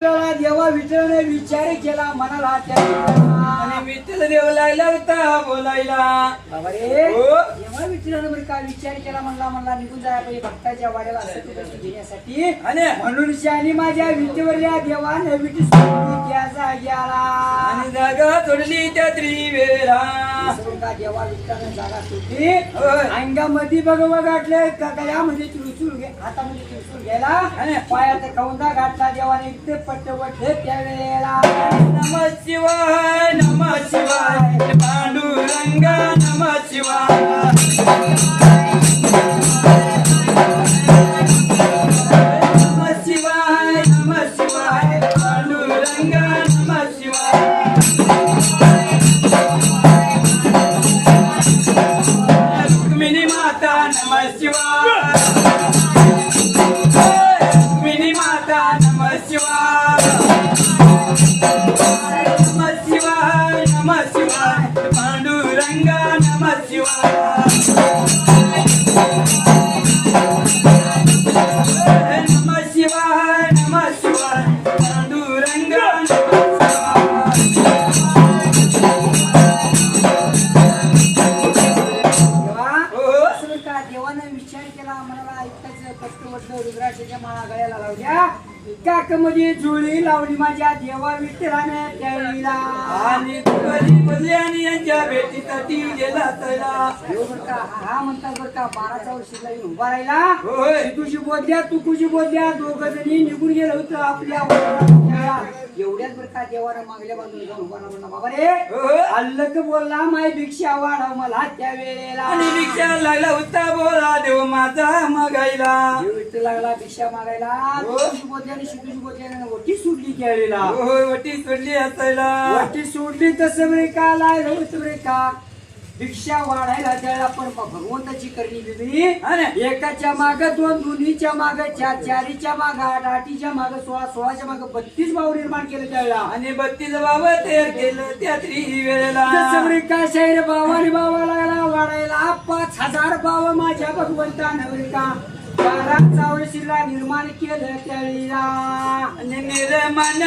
देवा विठ्ठलाने विचार केला मनाला आणि विठ्ठल देव लागला होता बोलायला बाबा रे देवा विठ्ठलाने बरं का विचार केला म्हणला निघून जाया पाहिजे भक्ताच्या वाड्याला असं घेण्यासाठी आणि म्हणून शानी माझ्या विठ्ठलच्या देवाने विठी सोडली त्या जाग्याला आणि जागा सोडली त्या त्रिवेळा का देवा विठ्ठलाने जागा सोडली अंगामध्ये बघवा गाठले गळ्यामध्ये त्रिशूळ हातामध्ये त्रिशूळ गेला आणि पायात कौंदा गाठला देवाने इथे पटवटले त्यावेळेला नमः शिवाय नमः शिवाय पांडुरंगा नमः शिवाय नमः शिवाय नमः शिवाय पांडुरंगा नमः शिवाय रुक्मिणी माता नमः शिवाय रुक्मिणी माता नमः शिवाय नमः शिवाय नमः शिवाय पांडुरंगा नमः शिवाय नमः शिवाय नमः शिवाय पांडुरंगा देवाने विचार केला मला ऐकायचं कष्टवड रुद्राक्षाच्या माळा गळ्याला लावल्या काकमध्ये जुळी लावली माझ्या देवा विठ्ठलाने त्यावेळीला आणि आणि यांच्या भेटीसाठी गेला तैला हा म्हणतात बरं का 12 वर्षीला येऊन उभा राहिला तुझी बोलल्या तू तुझी बोलल्या दोघं जणी निघून गेलं होतं आपल्या एवढ्याच बरं का देवाला मागल्या बाजूला जाऊन उभा राहिला बाबा रे अल्लक बोलला माय भिक्षा वाढव मला त्या वेळेला आणि भिक्षा लागला होता बोला देव माझा मागायला विठ्ठल लागला भिक्षा मागायला शिकून बोलल्याने वटी सोडली त्यावेळेला वटी सोडली असायला वटी सोडली तसं बरे का लागलं होतं बरे का भिक्षा वाढायला त्याला पण भगवंताची करणी वेगळी एकाच्या माग 2 दोन्हीच्या माग 4 4च्या माग 8 8च्या माग 16 16च्या माग 32 भाव निर्माण केले त्यावेळेला आणि 32 भाव तयार केलं त्या त्रिवेळेला तसं बरे का शहर भावाने भावा लागला वाढायला 5000 भाव माझ्या भगवंतानं बरे का 12 वर्षीला निर्माण केलं त्यावेळेला निर्माण